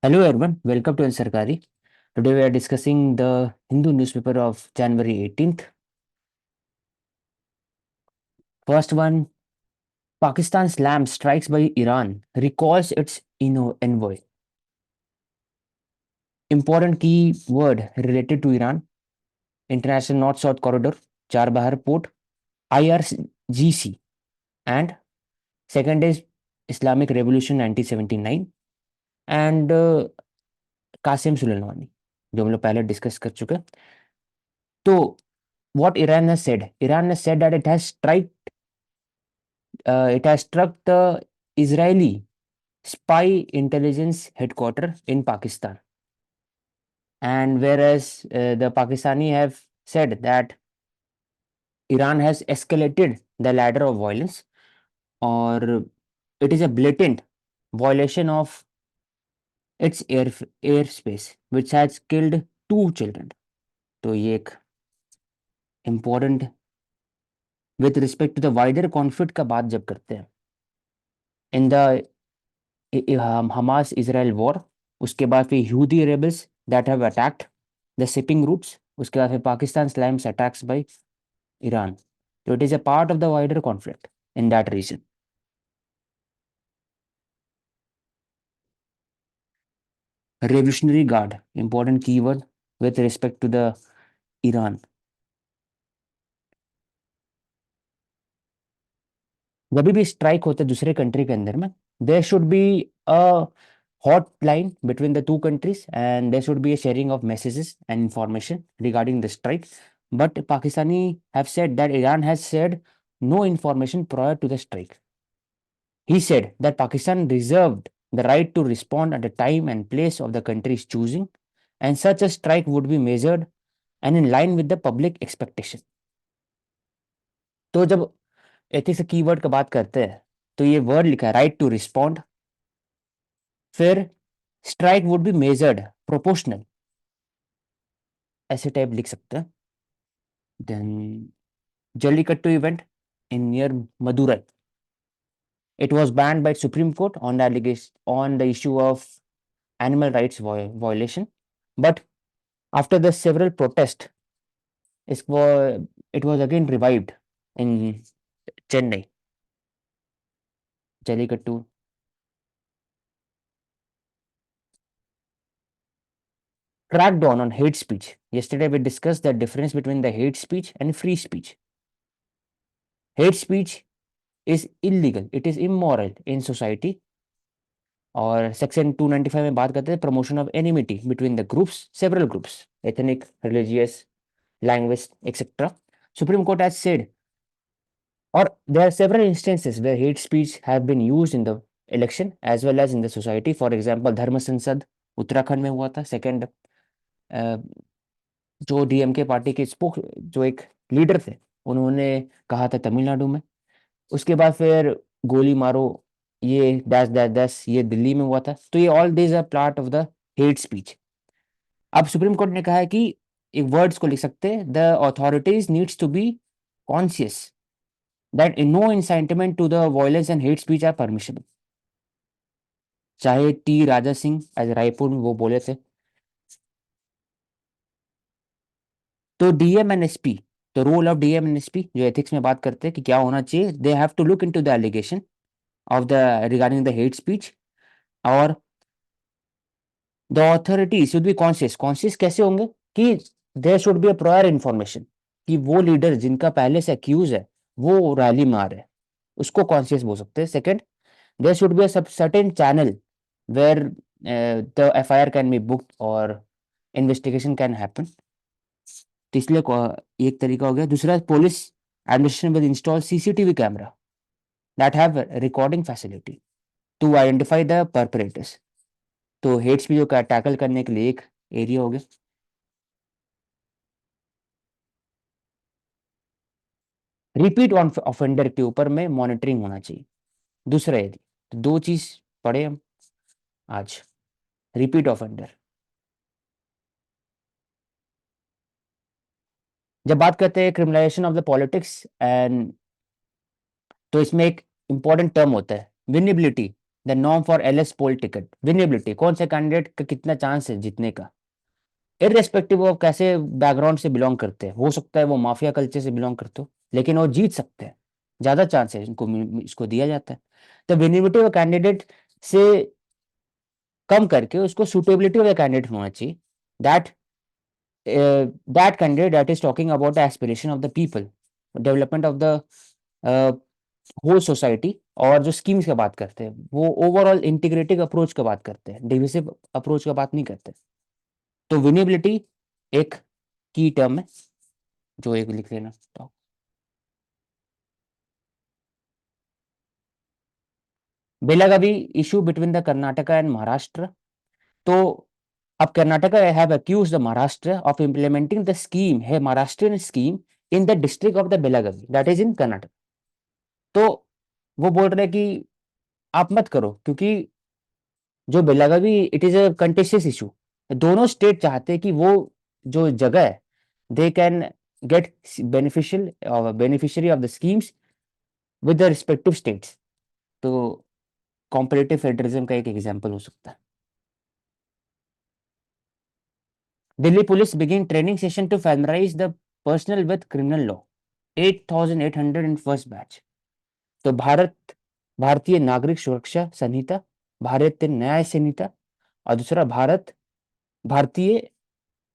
Hello everyone, welcome to Ansarkari. Today we are discussing the Hindu newspaper of January 18th. First one, Pakistan slams strikes by Iran, recalls its envoy. Important key word related to Iran, International North-South Corridor, Charbahar Port, IRGC, and second is Islamic Revolution 1979 and Qasim Sulemani जो हम लोग पहले discuss कर चुके हैं. तो what Iran has said that it has struck the Israeli spy intelligence headquarters in Pakistan. And whereas the Pakistani have said that Iran has escalated the ladder of violence, or it is a blatant violation of its airspace, which has killed two children. तो ये एक important with respect to the wider conflict का बात जब करते हैं in the Hamas Israel war, उसके बाद फिर Houthi rebels that have attacked the shipping routes, उसके बाद फिर Pakistan slams attacks by Iran. So it is a part of the wider conflict in that region. Revolutionary Guard, important keyword with respect to the Iran. जब भी strike होता है दूसरे country के अंदर में, there should be a hotline between the two countries and there should be a sharing of messages and information regarding the strike. But Pakistani have said that Iran has said no information prior to the strike. He said that Pakistan reserved the right to respond at a time and place of the country's choosing, and such a strike would be measured and in line with the public expectation. तो जब ethics keyword का बात करते हैं तो ये word लिखा है राइट टू रिस्पॉन्ड, फिर strike would be measured proportional, ऐसे टाइप लिख सकते हैं. Then jallikattu event in near Madurai, it was banned by Supreme Court on the allegation on the issue of animal rights violation, but after the several protests it was again revived in Chennai. Jallikattu. Crackdown on hate speech. Yesterday we discussed the difference between the hate speech and free speech. Hate speech is illegal, it is immoral in society. और section 295 में बात करते हैं promotion of enmity between the groups, several groups, ethnic, religious, language, etc. Supreme Court has said, or there are several instances where hate speech have been used in the election as well as in the society. For example, धर्म संसद उत्तराखंड में हुआ था. Second, जो DMK party के spoke जो एक leader थे उन्होंने कहा था तमिलनाडु में. उसके बाद फिर गोली मारो ये डैश डैश डैश ये दिल्ली में हुआ था. तो ये all this are part of the hate speech. अब सुप्रीम कोर्ट ने कहा है कि एक वर्ड्स को लिख सकते हैं, the authorities needs to be conscious that no incitement to the violence and hate speech are permissible. चाहे टी राजा सिंह एज रायपुर में वो बोले थे. तो डीएम एंड एसपी, तो role of DM and SP जो एथिक्स में बात करते हैं कि क्या होना चाहिए, they have to look into the allegation of the regarding the hate speech, और the authority should be conscious. Conscious कैसे होंगे कि there should be a prior information कि वो लीडर जिनका पहले से अक्यूज है वो रैली में आ रहे हैं, उसको कॉन्शियस बोल सकते हैं. Second, there should be a certain channel where the FIR can be booked और इन्वेस्टिगेशन कैन हैपन. तो इसलिए एक तरीका हो गया. दूसरा, police administration will install CCTV camera that have recording facility to identify the perpetrators. तो हेट स्पीच को टैकल करने के लिए एक एरिया हो गया. रिपीट ऑफेंडर के ऊपर में मॉनिटरिंग होना चाहिए. दूसरा यदि तो दो चीज पढ़े हम आज. रिपीट ऑफेंडर, जब बात करते हैं criminalisation of the politics and, तो इसमें एक इंपॉर्टेंट टर्म होता है winnability. The norm for LS poll ticket, winnability, कौन से कैंडिडेट का कितना चांस है जीतने का, इररेस्पेक्टिव ऑफ कैसे बैकग्राउंड से बिलोंग करते हैं, हो सकता है वो माफिया कल्चर से बिलोंग करते हो लेकिन वो जीत सकते हैं, ज्यादा चांस है इनको, इसको दिया जाता है। तो विनेबिलिटी ऑफ कैंडिडेट से कम करके उसको सुटेबिलिटी ऑफ कैंडिडेट होना चाहिए, that that candidate that is talking about the aspiration of the people, development of the whole society, और जो स्कीम्स की बात करते हैं वो ओवरऑल इंटीग्रेटिव अप्रोच की बात करते हैं, डिविसिव अप्रोच की बात नहीं करते। तो विनेबिलिटी एक की टर्म है जो एक लिख लेना। तो Belagavi issue between the Karnataka and Maharashtra. तो अब Karnataka have accused the Maharashtra of implementing the scheme है, Maharashtrian scheme in the district of the Belagavi that is in Karnataka. तो वो बोल रहे हैं कि आप मत करो क्योंकि जो Belagavi it is a contentious issue, दोनों स्टेट चाहते हैं कि वो जो जगह है they can get beneficial beneficiary of the schemes with the respective states. तो कॉम्पिटिटिव फेडरलिज्म का एक एग्जांपल हो सकता है। Delhi police begin training session to familiarise the personal with criminal law, 8800 in first batch. तो भारतीय नागरिक सुरक्षा संहिता, भारतीय न्याय संहिता, और दूसरा भारतीय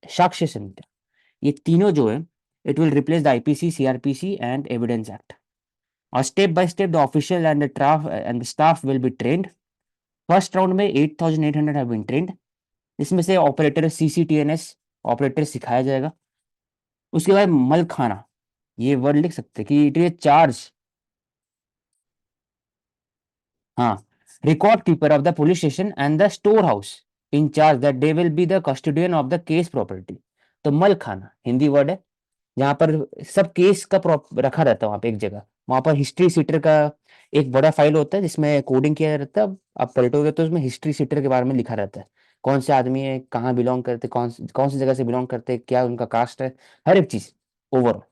साक्ष्य संहिता, ये तीनों जो है it will replace the IPC, CrPC and evidence act. और step by step the official and the staff will be trained. First round में 8800 हैव बीन ट्रेंड, इसमें से ऑपरेटर सीसीटीएनएस ऑपरेटर सिखाया जाएगा। उसके बाद मलखाना, ये वर्ड लिख सकते हैं कि इट इज चार्ज, हाँ, record keeper of the police station and the store house in charge that they will be the custodian of the case property. तो मलखाना हिंदी वर्ड है, जहाँ पर सब केस का रखा रहता है, वहाँ पे एक जगह, वहाँ पर हिस्ट्री सीटर का एक बड़ा फाइल होता है जिसमें कोडिंग किया रहता है। आप पलटोगे तो उसमें हिस्ट्री सीटर के बारे में लिखा रहता है, कौन से आदमी है, कहाँ बिलोंग करते, कौन सी जगह से बिलोंग करते, क्या उनका कास्ट है, हर एक चीज ओवरऑल।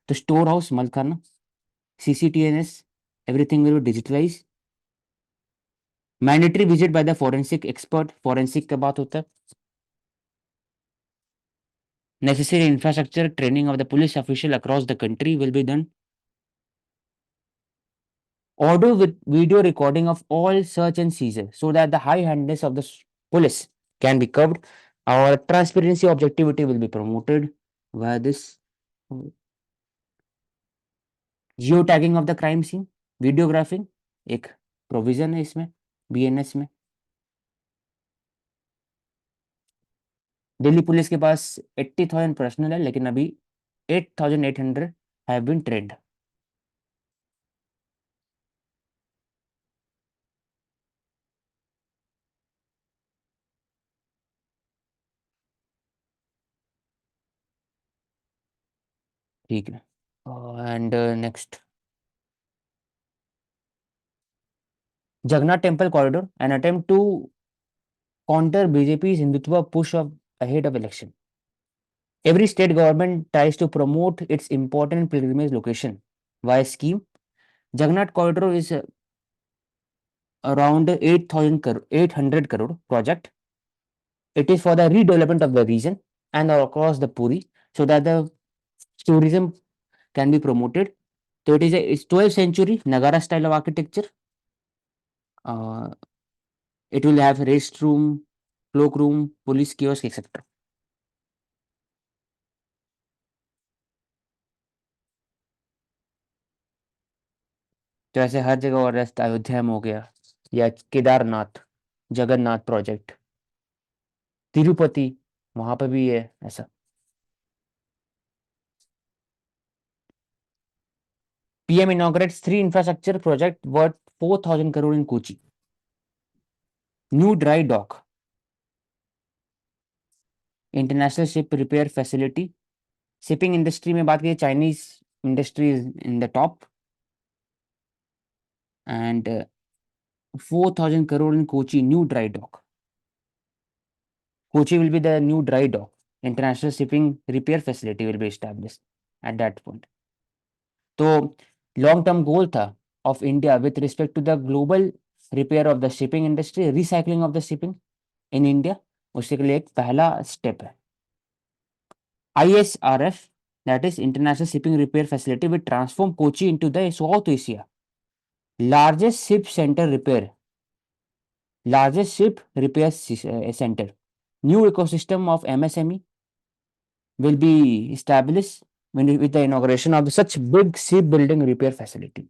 तो स्टोर हाउस मलखाना, CCTNS, everything will be digitalise. Mandatory visit by the forensic expert, forensic का बात होता है। Necessary infrastructure training of the police official across the country will be done. Audio with video recording of all search and seizure so that the high handedness of the police can be curbed. Our transparency objectivity will be promoted via this geotagging of the crime scene, videographing एक provision है इसमें BNS में। Delhi police के पास 80,000 personal है लेकिन अभी 8,800 have been trend. ठीक है, and next, Jagannath Temple Corridor, an attempt to counter BJP's Hindutva push of ahead of election. Every state government tries to promote its important pilgrimage location via scheme. Jagannath Corridor is around 800 crore project. It is for the redevelopment of the region and across the Puri so that the tourism can be promoted. So it's 12th century Nagara style of architecture. Uh, it will have restroom, cloakroom, police kiosk, etc. तो ऐसे हर जगह, और जैसे अयोध्या में हो गया, या Kedarnath, Jagannath project, Tirupati, वहां पर भी है ऐसा। PM inaugurates 3 infrastructure project worth 4,000 crore in Kochi. New dry dock, international ship repair facility. Shipping industry में बात करें, Chinese industry is in the top, and 4,000 crore in Kochi new dry dock. Kochi will be the new dry dock. International shipping repair facility will be established at that point. तो long term goal था of India with respect to the global repair of the shipping industry, recycling of the shipping in India, उसके लिए एक पहला step है। ISRF, that is International Shipping Repair Facility, will transform Kochi into the South Asia largest ship center repair, largest ship repair center. New ecosystem of MSME will be established with the inauguration of such big shipbuilding repair facility.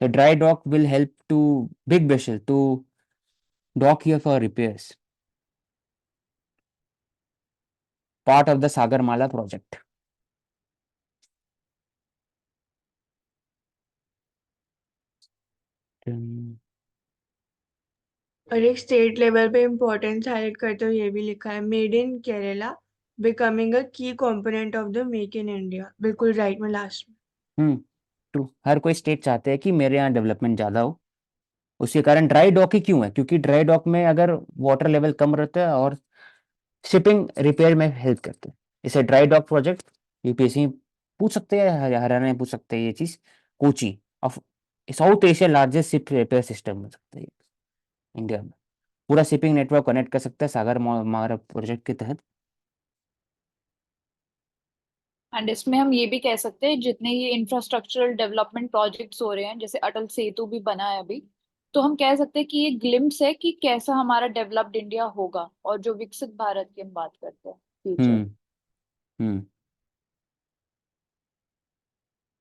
The dry dock will help to big vessel to dock here for repairs. Part of the Sagarmala project. और एक state level पे importance highlight करते हुए ये भी लिखा है, made in Kerala becoming a key component of the make in India. बिल्कुल राइट में लास्ट में। ट्रू, हर कोई स्टेट चाहते हैं कि मेरे यहाँ डेवलपमेंट ज़्यादा हो। उसके कारण ड्राई डॉक ही क्यों है, क्योंकि ड्राई डॉक में अगर वाटर लेवल कम रहता है और शिपिंग रिपेयर में हेल्प करते हैं। इसे ड्राई डॉक प्रोजेक्ट यूपीएससी पूछ सकते हैं, हरियाणा में पूछ सकते हैं ये चीज़। Kochi of South Asia largest ship repair system बन सकता है इंडिया में। पूरा शिपिंग नेटवर्क कनेक्ट कर सकता है सागर मारा प्रोजेक्ट के तहत। एंड इसमें हम ये भी कह सकते हैं जितने ये इंफ्रास्ट्रक्चरल डेवलपमेंट प्रोजेक्ट्स हो रहे हैं, जैसे अटल सेतु भी बना है अभी, तो हम कह सकते हैं कि ये ग्लिम्स है कि कैसा हमारा डेवलप्ड इंडिया होगा, और जो विकसित भारत की हम बात करते हैं future. Hmm hmm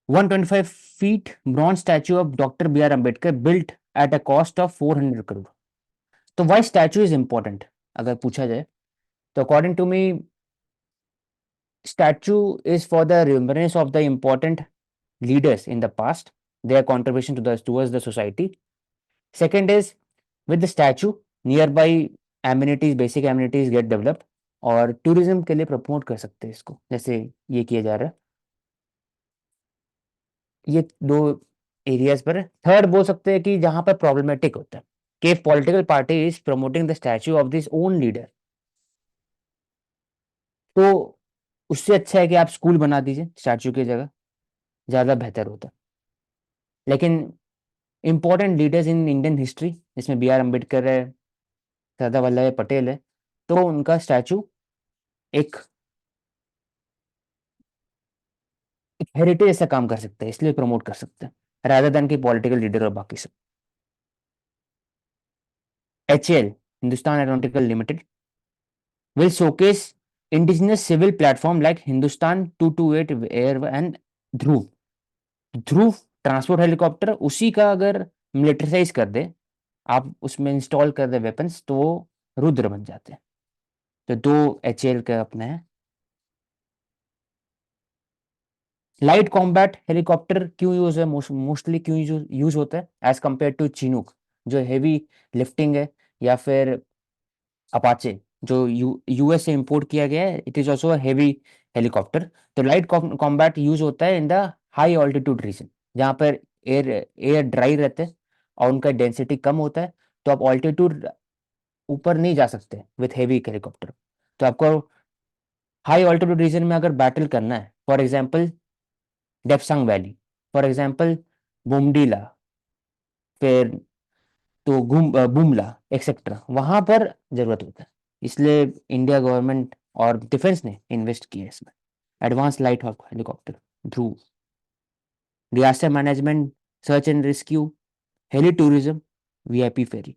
125 feet bronze statue of Dr. B.R. Ambedkar built at a cost of 400 crore. तो वाई स्टैचू इज इंपॉर्टेंट अगर पूछा जाए तो according to me statue is for the remembrance of the important leaders in the past, their contribution to the towards the society. Second is with the statue nearby amenities, basic amenities get developed और tourism के लिए promote कर सकते हैं इसको, जैसे ये किया जा रहा है। ये दो एरियाज पर। थर्ड बोल सकते हैं कि जहां पर प्रॉब्लमेटिक होता है कि political party is promoting the statue of this own leader, तो उससे अच्छा है कि आप स्कूल बना दीजिए स्टैचू की जगह, ज़्यादा बेहतर होता है। लेकिन important leaders in Indian history, जिसमें बी आर अम्बेडकर है, सरदार वल्लभ भाई पटेल है, तो उनका स्टैचू एक हेरिटेज ऐसा काम कर सकता है, इसलिए प्रमोट कर सकते हैं रादर देन की पॉलिटिकल लीडर और बाकी सब। HAL, Hindustan aeronautical limited, will showcase indigenous civil platform like Hindustan 228 Air and Dhruv. Dhruv transport helicopter उसी का अगर मिलिटराइज कर दे, आप उसमें इंस्टॉल कर दे वेपन्स, तो वो रुद्र बन जाते हैं। तो दो HAL का अपने हैं। लाइट कॉम्बैट हेलीकॉप्टर क्यों यूज है, मोस्टली क्यों यूज होता है एज कंपेयर टू चिनूक जो हेवी लिफ्टिंग है, या फिर अपाचे जो यूएस से इंपोर्ट किया गया है, it is also heavy helicopter. तो लाइट कॉम्बैट यूज होता है in the high altitude region, जहाँ पर एयर एयर ड्राई रहते हैं और उनका डेंसिटी कम होता है, तो आप ऑल्टीट्यूड ऊपर नहीं जा सकते विथ हेवी हेलीकॉप्टर। तो आपको हाई ऑल्टीट्यूड रीजन में अगर बैटल करना है, for example Depsang valley, for example Bomdila, फिर तो बुमला एक्सेट्रा, वहां पर जरूरत होता है। इसलिए इंडिया गवर्नमेंट और डिफेंस ने इन्वेस्ट किया इसमें। Advance light helicopter Dhruv, disaster management, search and rescue, heli tourism, VIP ferry.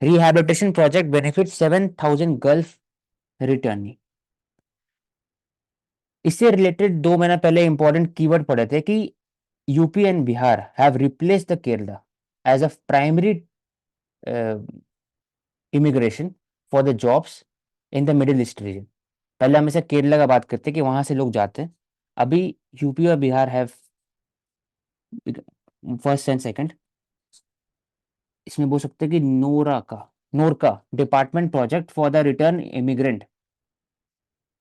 Rehabilitation project benefit 7,000 gulf returnee. इससे रिलेटेड दो महीना पहले इंपॉर्टेंट कीवर्ड पढ़े थे कि UP and Bihar have replaced the Kerala as a primary immigration for the jobs in the middle east region. पहले हम इसे केरला का बात करते हैं कि वहां से लोग जाते हैं, अभी यूपी और Bihar have first and second. इसमें बोल सकते हैं कि NORKA department project for the return immigrant.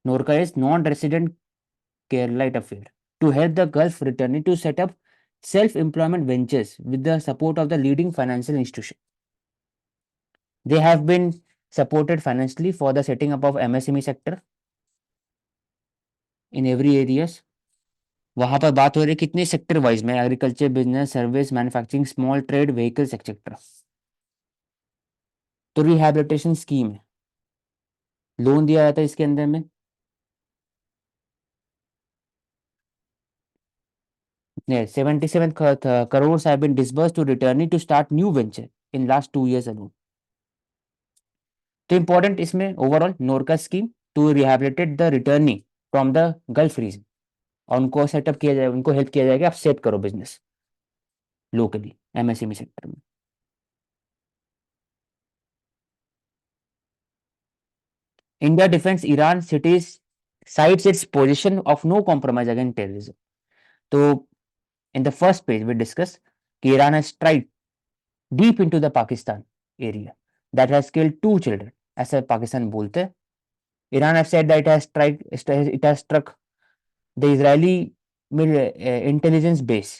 NORKA is non resident Keralite affair to help the Gulf returning to set up self employment ventures with the support of the leading financial institution. They have been supported financially for the setting up of MSME sector in every areas. वहां पर बात हो रही है कितने sector wise में, agriculture, business, service, manufacturing, small trade, vehicles etcetera. तो rehabilitation scheme है, लोन दिया जाता है इसके अंदर में। Yeah, 77 crores have been disbursed to returning to start new venture in last 2 years alone. तो important इसमें overall NORKA scheme to rehabilitate the returning from the Gulf region, और उनको सेटअप किया जाए, उनको हेल्प किया जाएगा, आप सेट करो बिजनेस लोकली MSME सेक्टर में। India defends Iran cities, cites its position of no compromise against terrorism. तो in the first page we discuss कि Iran has strike deep into the Pakistan area that has killed 2 children, ऐसा पाकिस्तान बोलते हैं। Iran has said that it has struck the Israeli intelligence base.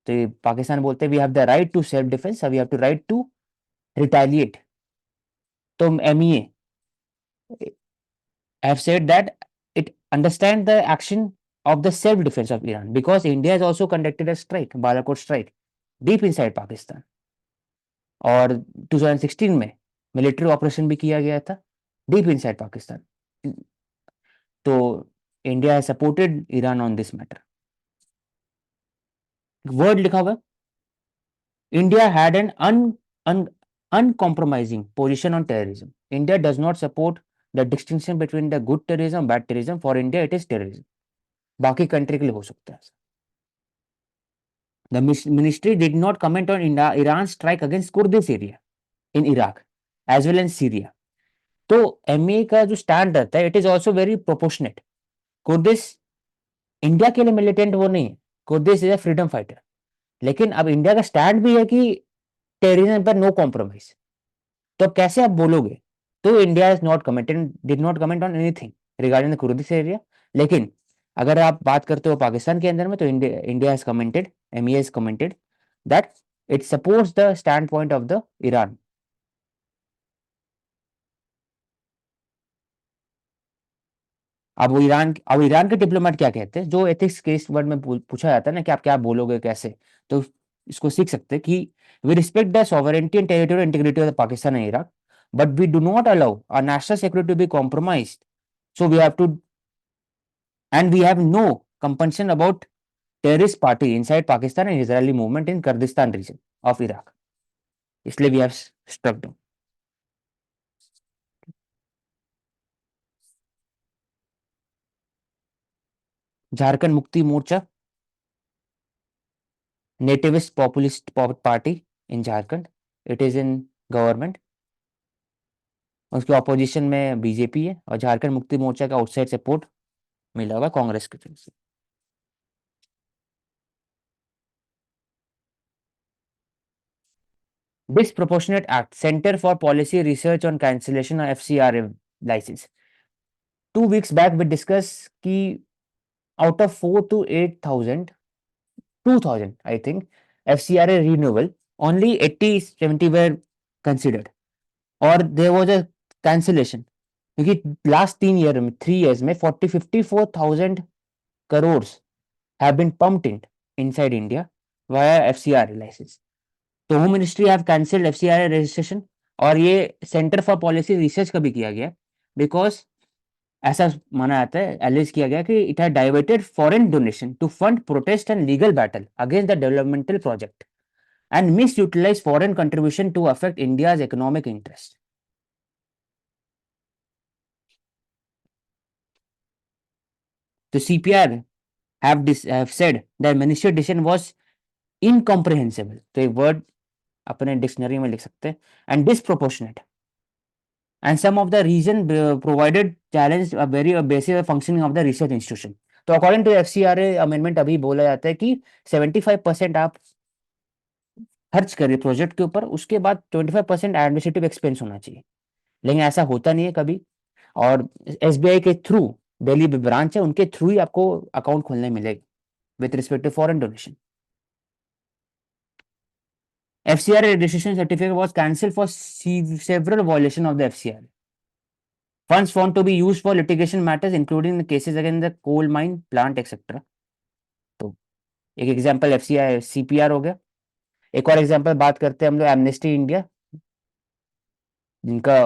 तो ये पाकिस्तान बोलते हैं we have the right to self defense, we have the right to retaliate. तो MEA have said that it understands the action of the self defense of Iran because India has also conducted a strike, Balakot strike, deep inside Pakistan. और 2016 में military operation भी किया गया था deep inside Pakistan. तो India has supported Iran on this matter. Word लिखा हुआ, India had an uncompromising position on terrorism. India does not support the distinction between the good terrorism, bad terrorism. For India, it is terrorism. बाकी country के लिए हो सकता है। The ministry did not comment on Iran's strike against Kurdish area in Iraq as well as Syria. तो MA का जो stand रहता है, it is also very proportionate. Kurdish India के लिए मिलिटेंट वो नहीं है, Kurdish is a freedom fighter. लेकिन अब इंडिया का स्टैंड भी है कि टेररिज्म पर नो कॉम्प्रोमाइज। तो कैसे आप बोलोगे? तो India is not commented, did not comment on anything regarding the Kurdish area. लेकिन अगर आप बात करते हो पाकिस्तान के अंदर में, तो India has commented, MEA has commented that it supports the stand point of the Iran. अब ईरान के डिप्लोमेट क्या कहते हैं, जो एथिक्स केस वर्ड में पूछा जाता है ना कि आप क्या बोलोगे कैसे, तो इसको सीख सकते हैं कि we respect the sovereignty and territorial integrity of Pakistan and Iraq, but we do not allow our national security to be compromised, so we have to and we have no compulsion about terrorist party inside Pakistan and Israeli movement in Kurdistan region of Iraq, इसलिए we have struck down. Jharkhand Mukti Morcha, nativist populist party in Jharkhand, it is in government, उसके opposition में BJP है, और झारखंड मुक्ति मोर्चा का outside support मिला हुआ कांग्रेस की तरफ से। Disproportionate act, centre for policy research on cancellation of FCRA licence. 2 weeks back we discuss कि out of 4 to 8,000 2,000 I think FCRA renewal, only 80-70 were considered और there was a cancellation, क्योंकि last 3 years में 54,000 crores have been pumped in inside India via FCRA license. तो home ministry have cancelled FCRA registration, और ये centre for policy research का भी किया गया, बिकॉज ऐसा माना जाता है, एलिज किया गया कि it had diverted foreign donation to fund protest and legal battle against the developmental project and misutilise foreign contribution to affect India's economic interest. तो CPR have said that ministry decision was incomprehensible, तो एक word अपने dictionary में लिख सकते हैं, and disproportionate, and some of the reason provided challenge a very basic functioning of the research institution. तो according to FCRA amendment अभी बोला जाता है कि 75% आप खर्च करिए प्रोजेक्ट के ऊपर, उसके बाद 25% एडमिनिस्ट्रेटिव एक्सपेंस होना चाहिए, लेकिन ऐसा होता नहीं है कभी। और SBI के थ्रू, दिल्ली ब्रांच है, उनके थ्रू ही आपको अकाउंट खोलने मिलेगा with respect to foreign donation. FCR registration certificate was cancelled for several violations of the FCR. Funds found to be used for litigation matters, including the cases against the coal mine, plant, etc. तो एक example FCR CPR हो गया. एक और example बात करते हैं हम लोग एमनेस्टी इंडिया, जिनका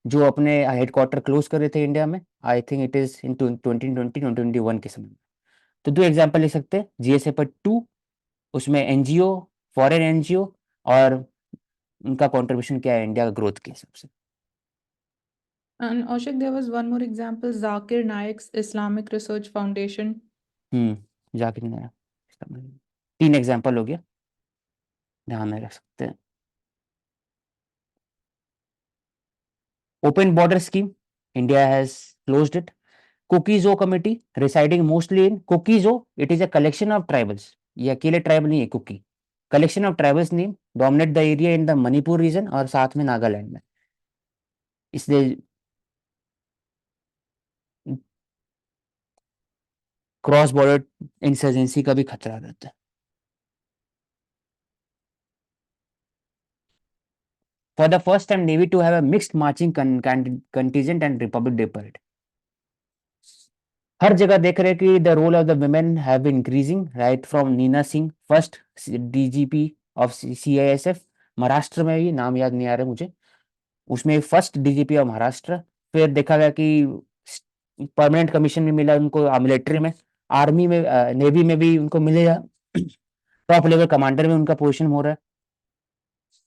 जो अपने हेडक्वार्टर क्लोज कर रहे थे इंडिया में. आई थिंक इट इज इन 2020-2021 के समय में. तो दो एग्जांपल ले सकते हैं. GSA-2, उसमें एनजीओ, फॉरेन एनजीओ, और उनका कंट्रीब्यूशन क्या है इंडिया का ग्रोथ के हिसाब से. And Ashik, there was one more example, Zakir Naik's Islamic Research Foundation. Zakir Naik. 3 example हो गया, ध्यान में रख सकते हैं. Open border scheme, India has closed it. Kokizo committee residing mostly in Kokizo, it is a collection of tribals. ये अकेले tribal नहीं है. Kuki collection of tribals name dominate the area in the Manipur region और साथ में नागालैंड में. इसलिए cross border insurgency का भी खतरा रहता है. For the first time, Navy to have a mixed marching contingent and Republic Day parade. हर जगह देख रहे हैं कि the role of the women have been increasing right from Nina Singh, first DGP of CISF. Maharashtra में भी नाम याद नहीं आ रहा मुझे, उसमें फर्स्ट DGP ऑफ महाराष्ट्र. फिर देखा गया कि परमानेंट कमीशन भी मिला उनको मिलिट्री में, आर्मी में, नेवी में भी उनको मिलेगा. टॉप लेवल कमांडर में उनका पोजीशन हो रहा है.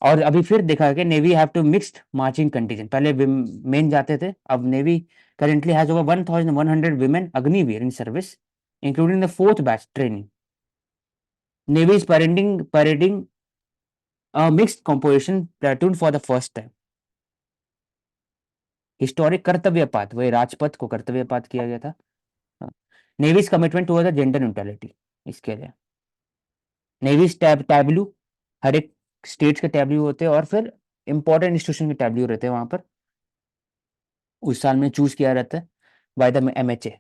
और अभी फिर देखा कि navy have two mixed marching contingent. पहले मेन जाते थे, अब navy currently has over 1,100 women Agniveer in service, including the 4th batch training. Navy is parading a mixed composition platoon for the first time. Historic कर्तव्यपात, वही राजपथ को कर्तव्यपात किया गया था. Navy's commitment towards the gender neutrality, इसके लिए Navy's tableau, हर एक states के tableau होते हैं और फिर इंपॉर्टेंट इंस्टीट्यूशन के टैब्लू रहते हैं वहां पर. उस साल में चूज किया रहता है बाय द MHA.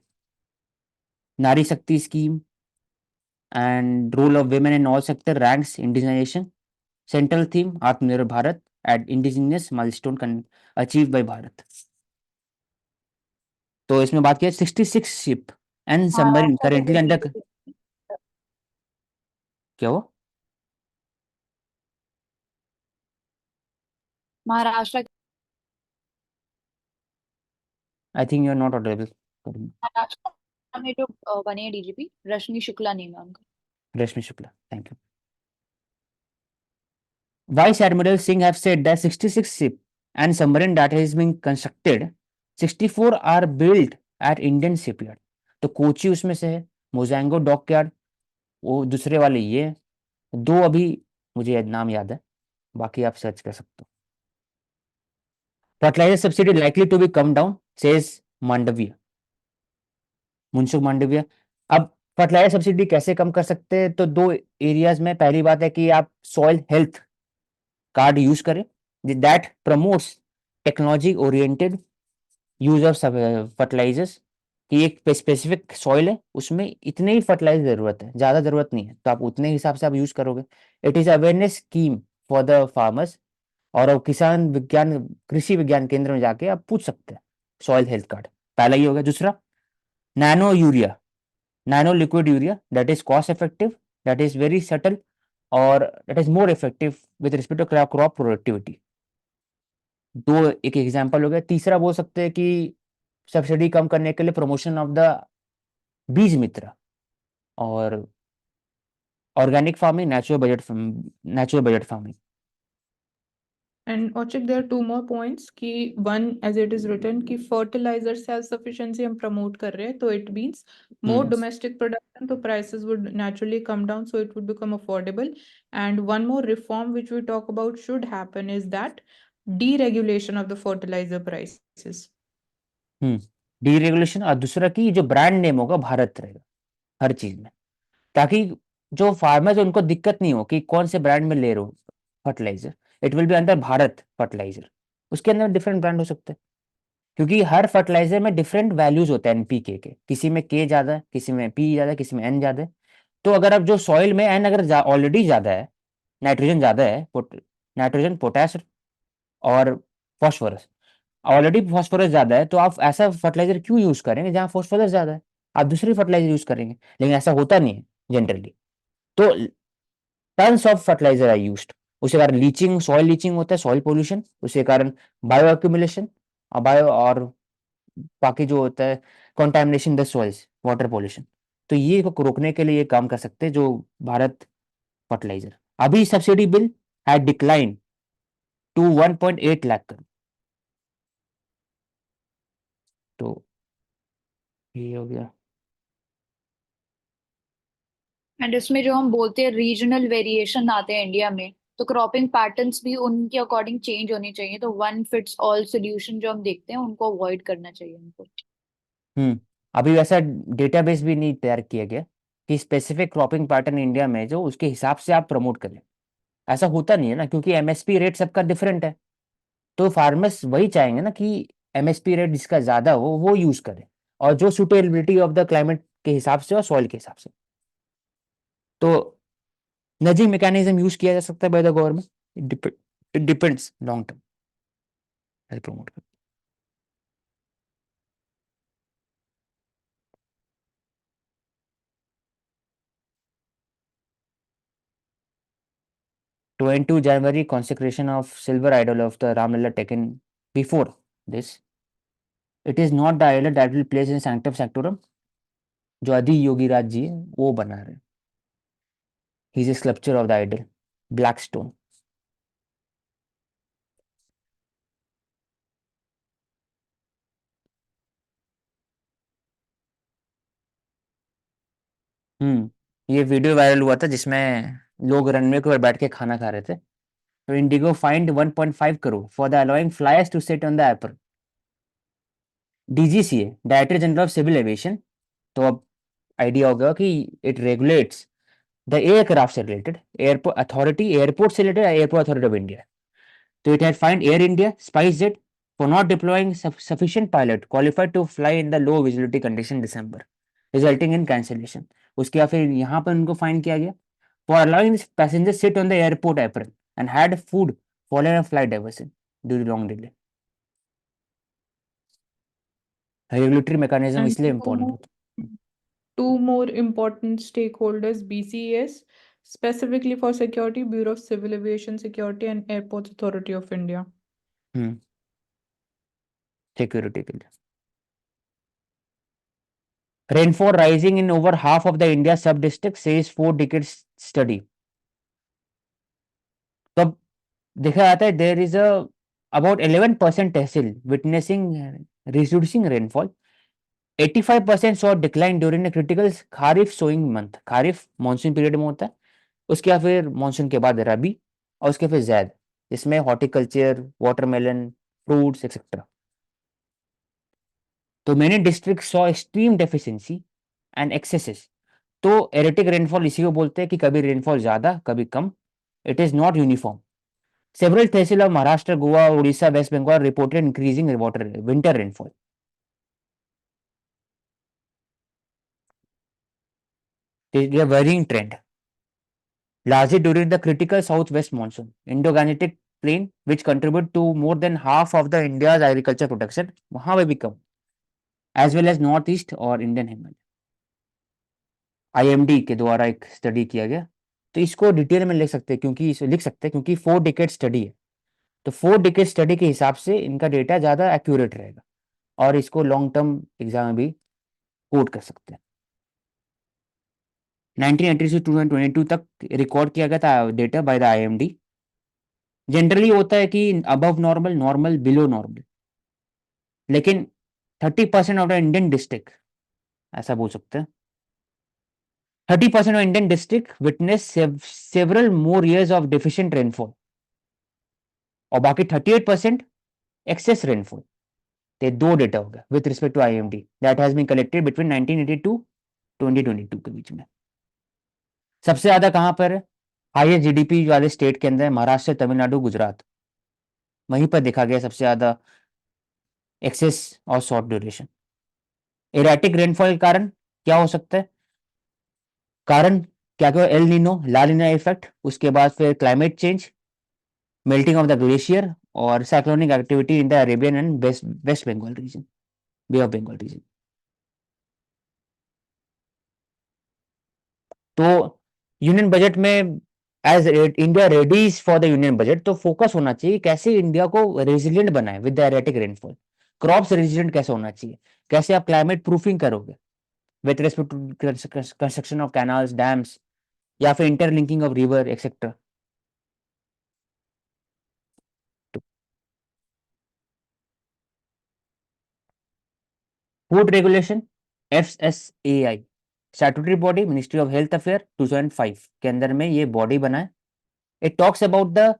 नारी शक्ति scheme and role of women in all sector ranks indigenization. Central theme Atmanirbhar Bharat at indigenous milestone achieved by Bharat. तो इसमें बात किया 66 ship and submarine currently under. क्या हो? Maharashtra I think you are not audible. Maharashtra में जो बने हैं DGP रश्मि शुक्ला नाम है उनका. Rashmi Shukla, thank you. Vice Admiral Singh have said that 66 ship and submarine that has been constructed, 64 are built at Indian shipyard. तो कोची उसमें से है, मोजांगो डॉकयार्ड, वो दूसरे वाले ये हैं. 2 अभी मुझे नाम याद है, बाकी आप सर्च कर सकते हो. Fertiliser subsidy likely to be come down, says Mandaviya, Mansukh Mandaviya. अब फर्टिलाइजर सब्सिडी कैसे कम कर सकते हैं? तो 2 एरियाज में. पहली बात है कि आप सॉइल हेल्थ कार्ड यूज करें, that promotes technology oriented use of fertilisers. कि एक स्पेसिफिक सॉइल है, उसमें इतने ही फर्टिलाइजर जरूरत है, ज्यादा जरूरत नहीं है, तो आप उतने हिसाब से आप यूज करोगे. It is awareness scheme for the farmers. और अब किसान विज्ञान कृषि विज्ञान केंद्र में जाके आप पूछ सकते हैं सॉइल हेल्थ कार्ड. पहला ही हो गया. दूसरा nano urea, nano liquid urea, that is cost effective, that is very subtle और that is more effective with respect to crop productivity. 2 एक एग्जांपल हो गया. तीसरा बोल सकते हैं कि सब्सिडी कम करने के लिए प्रमोशन ऑफ द बीज मित्र और organic farming, natural budget farming. And Ochik, there are 2 more points. कि one, as it is written, कि fertilizer self sufficiency हम promote कर रहे हैं, तो it means more domestic production, तो prices would naturally come down, so it would become affordable. And one more reform which we talk about should happen is that deregulation of the fertilizer prices. Deregulation. और दूसरा कि जो brand name होगा भारत रहेगा हर चीज में, ताकि जो फार्मर्स उनको दिक्कत नहीं हो कि कौन से ब्रांड में ले रहे हो fertiliser. It will be under Bharat fertiliser. उसके अंदर डिफरेंट ब्रांड हो सकते हैं, क्योंकि हर फर्टिलाइजर में डिफरेंट वैल्यूज होते हैं NPK के. किसी में K ज्यादा है, किसी में P ज्यादा है, किसी में N ज्यादा है. तो अगर अब जो सॉइल में N अगर ऑलरेडी ज्यादा है नाइट्रोजन ज़्यादा है, नाइट्रोजन, पोटैश और फॉस्फोरस, ऑलरेडी फॉस्फोरस ज़्यादा है, तो आप ऐसा फर्टिलाइजर क्यों यूज़ करेंगे जहाँ फॉस्फोरस ज़्यादा है? आप दूसरी फर्टिलाइजर यूज़ करेंगे, लेकिन ऐसा होता नहीं है जनरली। तो tons of fertiliser are used, उसके कारण लीचिंग, सॉइल लीचिंग होता है, सॉइल पोल्यूशन, उसके कारण बायो एक्यूमुलेशन और बायो और बाकी जो होता है contamination the soils, water pollution. तो ये को रोकने के लिए ये काम कर सकते हैं जो भारत फर्टिलाइजर। अभी subsidy bill had decline to 1.8 lakh crore. तो ये हो गया। एंड इसमें जो हम बोलते हैं रीजनल वेरिएशन आते हैं इंडिया में, तो क्रॉपिंग पैटर्न्स भी उनके अकॉर्डिंग चेंज होनी चाहिए। तो वन फिट्स ऑल सोल्यूशन जो हम देखते हैं उनको अवॉइड करना चाहिए उनको। अभी वैसा डेटाबेस भी नहीं तैयार किया गया कि स्पेसिफिक क्रॉपिंग पैटर्न इंडिया में जो उसके हिसाब से आप प्रमोट करें। ऐसा होता नहीं है ना, क्योंकि एमएसपी रेट सबका डिफरेंट है। तो फार्मर्स वही चाहेंगे ना कि एमएसपी रेट जिसका ज्यादा हो वो यूज करें, और जो सुटेबिलिटी ऑफ द क्लाइमेट के हिसाब से और सॉइल के हिसाब से। तो नजिंग मैकेनिज्म यूज किया जा सकता है by the government, it depends long term promote कर। January 22 consecration of silver idol of the Ramlalla taken before this. It is not the idol that will place in sanctum sanctorum, जो आदि योगी राज जी है वो बना रहे। He is a sculpture of the idol, black stone. ये video viral हुआ था जिसमें लोग रनवे के ऊपर बैठ के खाना खा रहे थे। तो IndiGo fined 1.5 crore for the allowing flyers to sit on the apron. DGCA, director general of civil aviation, तो अब आइडिया होगा कि इट रेगुलेट्स द एयरक्राफ्ट से रिलेटेड, एयरपोर्ट अथॉरिटी, एयरपोर्ट से related, airport authority of India. So it had fined Air India, SpiceJet for not deploying sufficient pilot qualified to fly in the low visibility condition December, resulting in cancellation. उसके बाद फिर यहाँ पर उनको fine किया गया for allowing passengers sit on the airport apron and had food following a flight diversion due to long delay. Regulatory mechanism And इसलिए important होता है। two more important stakeholders, BCAS, specifically for security, Bureau of Civil Aviation Security and Airports Authority of India. Security के लिए। Rainfall rising in over half of the India sub-district, says 4 decades study. तो अब देखा जाता है there is a about 11% tehsil witnessing reducing rainfall. 85% saw decline during a critical kharif sowing month. Kharif monsoon period में होता है, उसके बाद फिर मानसून के बाद रबी, और उसके फिर जैद, जिसमें हॉर्टिकल्चर, वाटरमेलन, फ्रूट्स एक्सेट्रा। तो many district saw extreme deficiency and excesses. तो एरेटिक रेनफॉल इसी को बोलते हैं कि कभी रेनफॉल ज्यादा कभी कम, it is not uniform. Several tehsil of Maharashtra, Goa, Odisha, West Bengal reported increasing winter rainfall. They are varying trend, largely during the critical southwest monsoon, Indo-Gangetic plain, which contribute to more than half of the India's agriculture production, वहां पे भी कम, as well as northeast और Indian Himalaya. IMD के द्वारा एक study किया गया, तो इसको डिटेल में लिख सकते हैं क्योंकि 4 डिकेड स्टडी है। तो 4 डिकेड स्टडी के हिसाब से इनका डेटा ज्यादा एक्यूरेट रहेगा, और इसको लॉन्ग टर्म एग्जाम में भी कोट कर सकते हैं। 1980 से 2022 तक रिकॉर्ड किया गया था data by the IMD। Generally होता है कि above normal, normal, below normal, लेकिन 30% ऑफ द इंडियन डिस्ट्रिक्ट, ऐसा बोल सकते हैं 30% of Indian district witness several more years of deficient rainfall, और बाकी 38% एक्सेस रेनफॉल। ये दो डेटा हो गया with respect to IMD that has been collected between 1982 2022 के बीच में। सबसे ज्यादा कहां पर है? हाईएस्ट जीडीपी वाले स्टेट के अंदर महाराष्ट्र, तमिलनाडु, गुजरात, वहीं पर देखा गया सबसे ज्यादा एक्सेस और शॉर्ट ड्यूरेशन। एराटिक रेनफॉल के कारण क्या हो सकता है? कारण क्या क्या? El Nino, La Nina effect, उसके बाद फिर climate change, melting of the glacier और cyclonic activity in the Arabian and west Bengal region, bay of Bengal region. तो यूनियन बजट में as India readies for the union budget, तो focus होना चाहिए कैसे इंडिया को रेजिलिएंट बनाए with the erratic rainfall, crops resilient कैसे होना चाहिए, कैसे आप क्लाइमेट प्रूफिंग करोगे with respect to construction of canals, dams, या फिर interlinking of river etcetera. Food regulation, FSAI, statutory body, ministry of health affair 2005 के अंदर में ये बॉडी बना है। It talks about the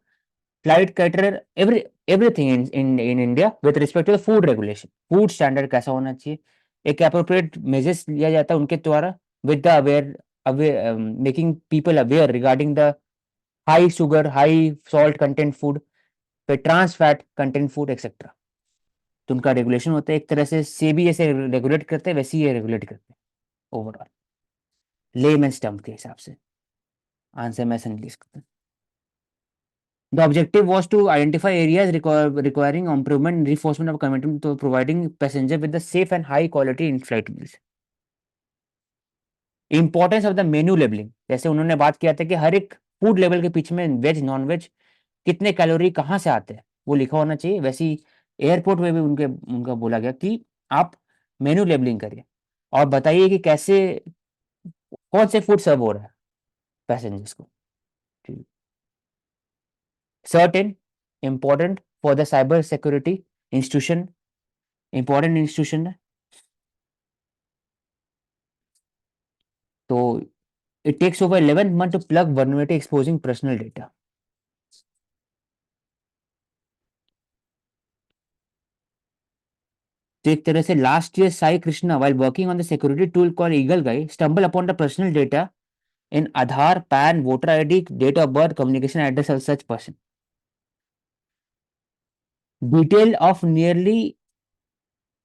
flight caterer everything in India with respect to the food regulation, food standard कैसा होना चाहिए, एक अप्रोप्रिएट मेजर्स लिया जाता है उनके द्वारा with the aware making people aware regarding the high sugar, high salt content food, फिर trans fat content food etcetera. तो उनका रेगुलेशन होता है, एक तरह से सेबी ऐसे रेगुलेट करते हैं, वैसे ही ये रेगुलेट करते हैं ओवरऑल, लेमैन्स टर्म के हिसाब से आंसर में ऐसा नहीं लिख सकता। The objective was to identify areas requiring improvement and reinforcement of commitment to providing passenger with the safe and high quality in-flight meals. Importance of the menu labeling, जैसे उन्होंने बात किया था कि हर एक फूड लेवल के पीछे में वेज नॉन वेज कितने कैलोरी कहाँ से आते हैं वो लिखा होना चाहिए। वैसे ही एयरपोर्ट में भी उनका बोला गया कि आप मेन्यू लेबलिंग करिए और बताइए कि कैसे कौन से फूड सर्व हो रहा है पैसेंजर्स को। Certain important for the cyber security institution, important institution है। तो it takes over 11 months to plug vulnerability exposing personal data. तो एक तरह से last year Sai Krishna while working on the security tool called Eagle Guy stumbled upon the personal data in Aadhaar, PAN, voter ID, date of birth, communication address of such person. Detail of nearly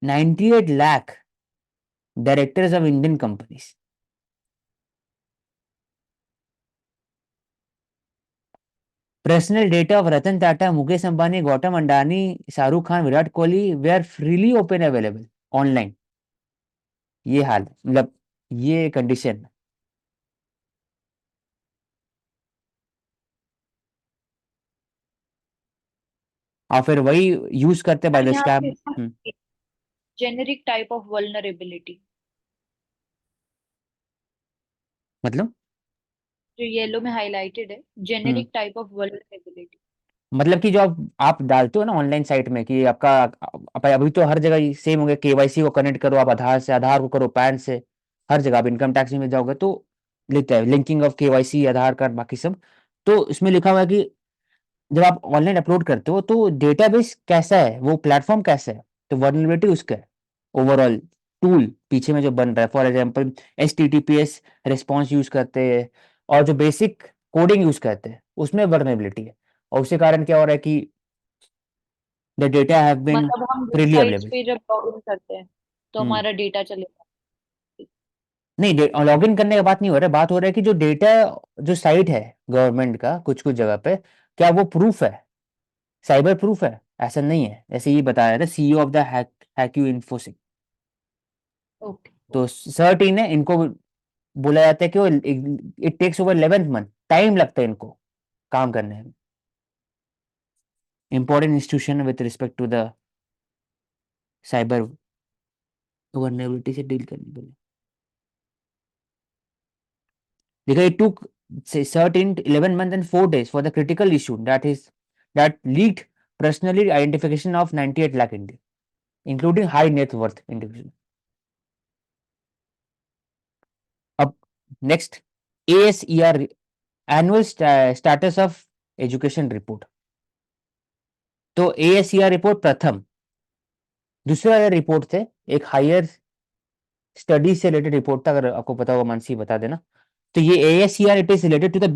98 lakh directors of Indian companies. Personal data of Ratan Tata, Mukesh Ambani, Gautam Adani, Shahrukh Khan, Virat Kohli were freely open available online. ये हाल है, मतलब ये condition. और फिर वही use करते by the यहाँ scam. पे जेनेरिक टाइप ऑफ वल्नरेबिलिटी, मतलब जो येलो में हाईलाइटेड है, जेनेरिक टाइप ऑफ वल्नरेबिलिटी। मतलब कि जो आप डालते हो ना ऑनलाइन साइट में कि आपका अभी तो हर जगह सेम हो गया, केवाईसी को कनेक्ट करो आप आधार से, आधार को करो पैन से, हर जगह आप इनकम टैक्स में जाओगे तो लिखता है linking of KYC, Aadhaar card, बाकी सब। तो इसमें लिखा हुआ है कि जब आप ऑनलाइन अपलोड करते हो तो डेटाबेस कैसा है, वो प्लेटफॉर्म कैसा है, तो वर्नरेबिलिटी उसका है। ओवरऑल टूल पीछे में जो बन रहा है, for example HTTPS response use करते हैं और जो बेसिक कोडिंग यूज करते हैं उसमें वर्नरेबिलिटी है, और उसके कारण क्या हो रहा है कि द डेटा हैव बीन मतलब हम फ्रीली वेबसाइट्स अवेलेबल। पे जब लॉग इन करते हैं तो हमारा डेटा चलेगा। नहीं, लॉग इन करने का बात नहीं हो रहा है, बात हो रहा है कि जो डेटा, जो साइट है गवर्नमेंट का कुछ कुछ जगह पे, क्या वो प्रूफ है, साइबर प्रूफ है? ऐसा नहीं है, ऐसे ही बताया था CEO ऑफ द हैक्यू इन्फोसिस। ओके। तो सर्ट ने इनको बोला जाता है कि वो it takes over 11 month, time लगता है इनको काम करने में। Important institution with respect to the cyber vulnerability से डील करने के लिए। देखा, it took certain 11 months and 4 days for the critical issue that leaked personally identification of 98 lakh Indians, including high net worth individuals. अब next, ASER annual status of education report. तो ASER report प्रथम, दूसरा report थे एक higher study से related report था, अगर आपको पता होगा मानसी बता देना। तो ये ASER it is related to the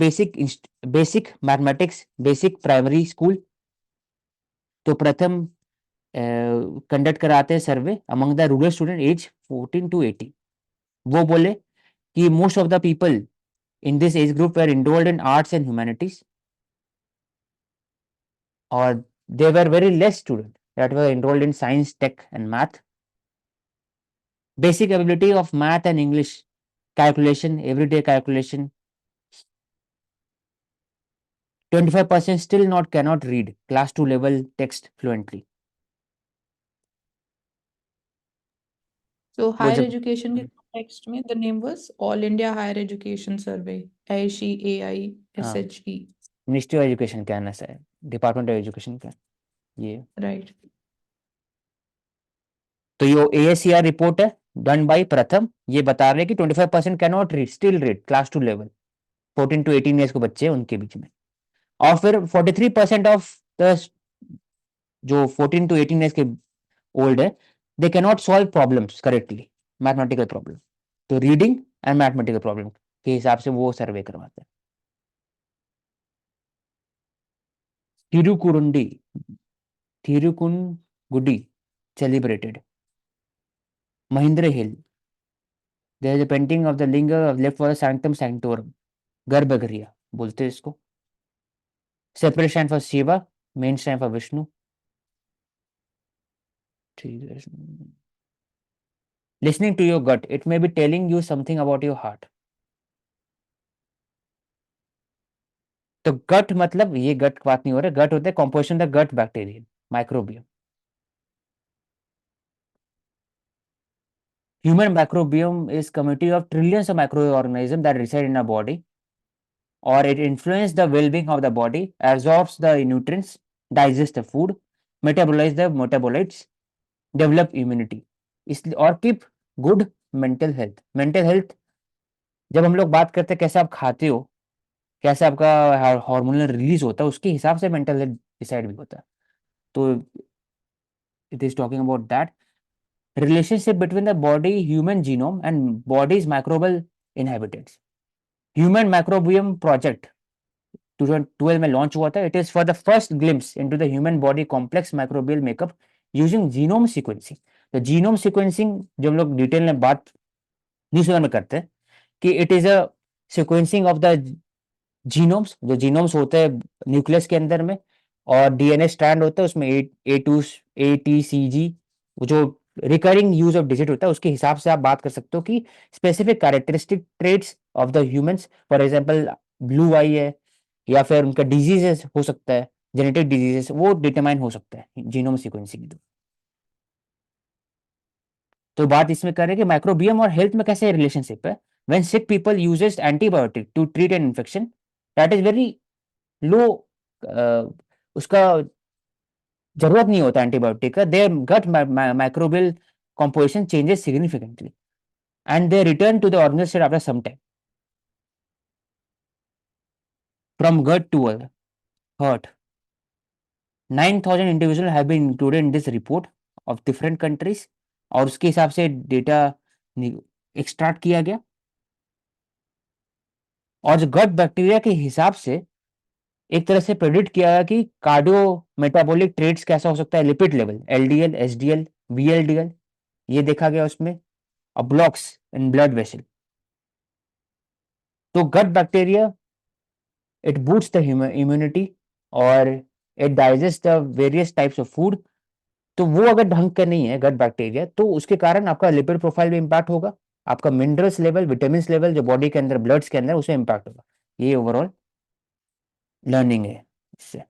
basic mathematics, basic primary school. तो प्रथम कंडक्ट कराते हैं survey among the rural student age 14 to 18। वो बोले कि most of the people in this age group were enrolled in arts and humanities, or there were very less students that were enrolled in science, tech, and math. Basic ability of math and English, calculation, everyday calculation. 25% still not cannot read class 2 level text fluently. So वो higher जब education के context में the name was All India Higher Education Survey, AISHE. Ministry of education का आना है, department of education का ये। Right. तो ये ASCR रिपोर्ट है डन बाय प्रथम, ये बता रहे हैं कि 25% can not read, still read class 2 level, 14 to 18 years के बच्चे हैं उनके बीच में। और फिर 43% ऑफ द जो 14 to 18 ईयर्स के ओल्ड है, they can not solve problems correctly, mathematical problem. तो रीडिंग एंड मैथमेटिकल प्रॉब्लम के हिसाब से वो सर्वे करवाते हैं। थिरुकुरुंडी, थिरुकुनगुडी celebrated. Mahindra Hill, there is a painting of the linga left for the sanctum sanctorum, गर्भगृह बोलते हैं इसको। Separate shrine for Shiva, main shrine for Vishnu. Listening to your gut, it may be telling you something about your heart. तो गट मतलब ये गट बात नहीं हो रहा, गट होता है composition the gut bacterium microbiome. Human microbiome is community of trillions of microorganisms that reside in our body, or it influences the well-being of the body, absorbs the nutrients, digests the food, metabolize the metabolites, develop immunity, इसलिए और keep good mental health. Mental health जब हम लोग बात करते हैं कैसे आप खाते हो, कैसे आपका हार्मोनल रिलीज होता है, उसके हिसाब से मेंटल हेल्थ डिसाइड भी होता है। तो it is talking about that relationship between the body human genome and body's microbial inhabitants. Human microbiome project 2012 में लॉन्च हुआ था। It is for the first glimpse into the human body complex microbial makeup using genome sequencing. तो genome sequencing जो हम लोग detail में बात newspaper में करते हैं कि it is a sequencing of the genomes, जो जीनोम्स होते हैं न्यूक्लियस के अंदर में, और डीएनए स्ट्रैंड होता है उसमें ATCG, जो रिकरिंग यूज ऑफ डिजिट होता है, उसके हिसाब से आप बात कर सकते हो कि specific characteristic traits of the humans, for example blue eye है या फिर उनका डिजीजेस हो सकता है, जेनेटिक डिजीजेस, वो डिटरमाइन हो सकता है जीनोम सीक्वेंसिंग। तो बात इसमें कर रहे हैं कि माइक्रोबियम और हेल्थ में कैसे रिलेशनशिप है। When sick people uses antibiotic to treat an infection that is very low, उसका जरूरत नहीं होता एंटीबायोटिक का, their gut microbial composition changes significantly and they return to the original state after some time. From gut to heart, 9,000 individuals have been included in this report of different countries, और उसके हिसाब से data extract किया गया, और जो gut bacteria के हिसाब से एक तरह से प्रेडिक्ट किया गया कि कार्डियो मेटाबॉलिक ट्रेट्स कैसा हो सकता है, lipid level LDL, SDL, VLDL, ये देखा गया उसमें, और ब्लॉक्स इन ब्लड वेसल। तो gut bacteria it boosts the immunity और it digest the various types of food. तो वो अगर ढंग का नहीं है गट बैक्टीरिया, तो उसके कारण आपका लिपिड प्रोफाइल में इम्पैक्ट होगा, आपका मिनरल्स लेवल, विटामिन लेवल जो बॉडी के अंदर, ब्लड्स के अंदर, उसमें इम्पैक्ट होगा। ये ओवरऑल लर्निंग है इससे।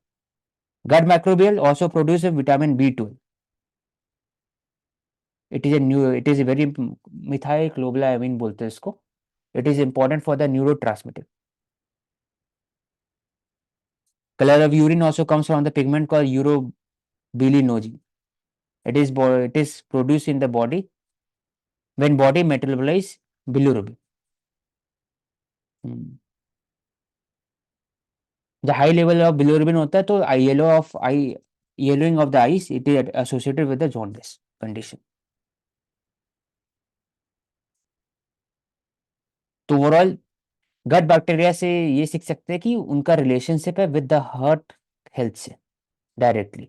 Gut microbial also produce vitamin B12। It is a very methyl cobalamin बोलते हैं इसको। It is important for the neurotransmitter. Color of urine also comes from the pigment called urobilinogen. It is produced in the body when body metabolize bilirubin. The high level of bilirubin होता है तो yellowing of the eyes, it is associated with the jaundice condition. तो overall gut bacteria से ये सीख सकते हैं कि उनका रिलेशनशिप है विद द हार्ट हेल्थ से डायरेक्टली।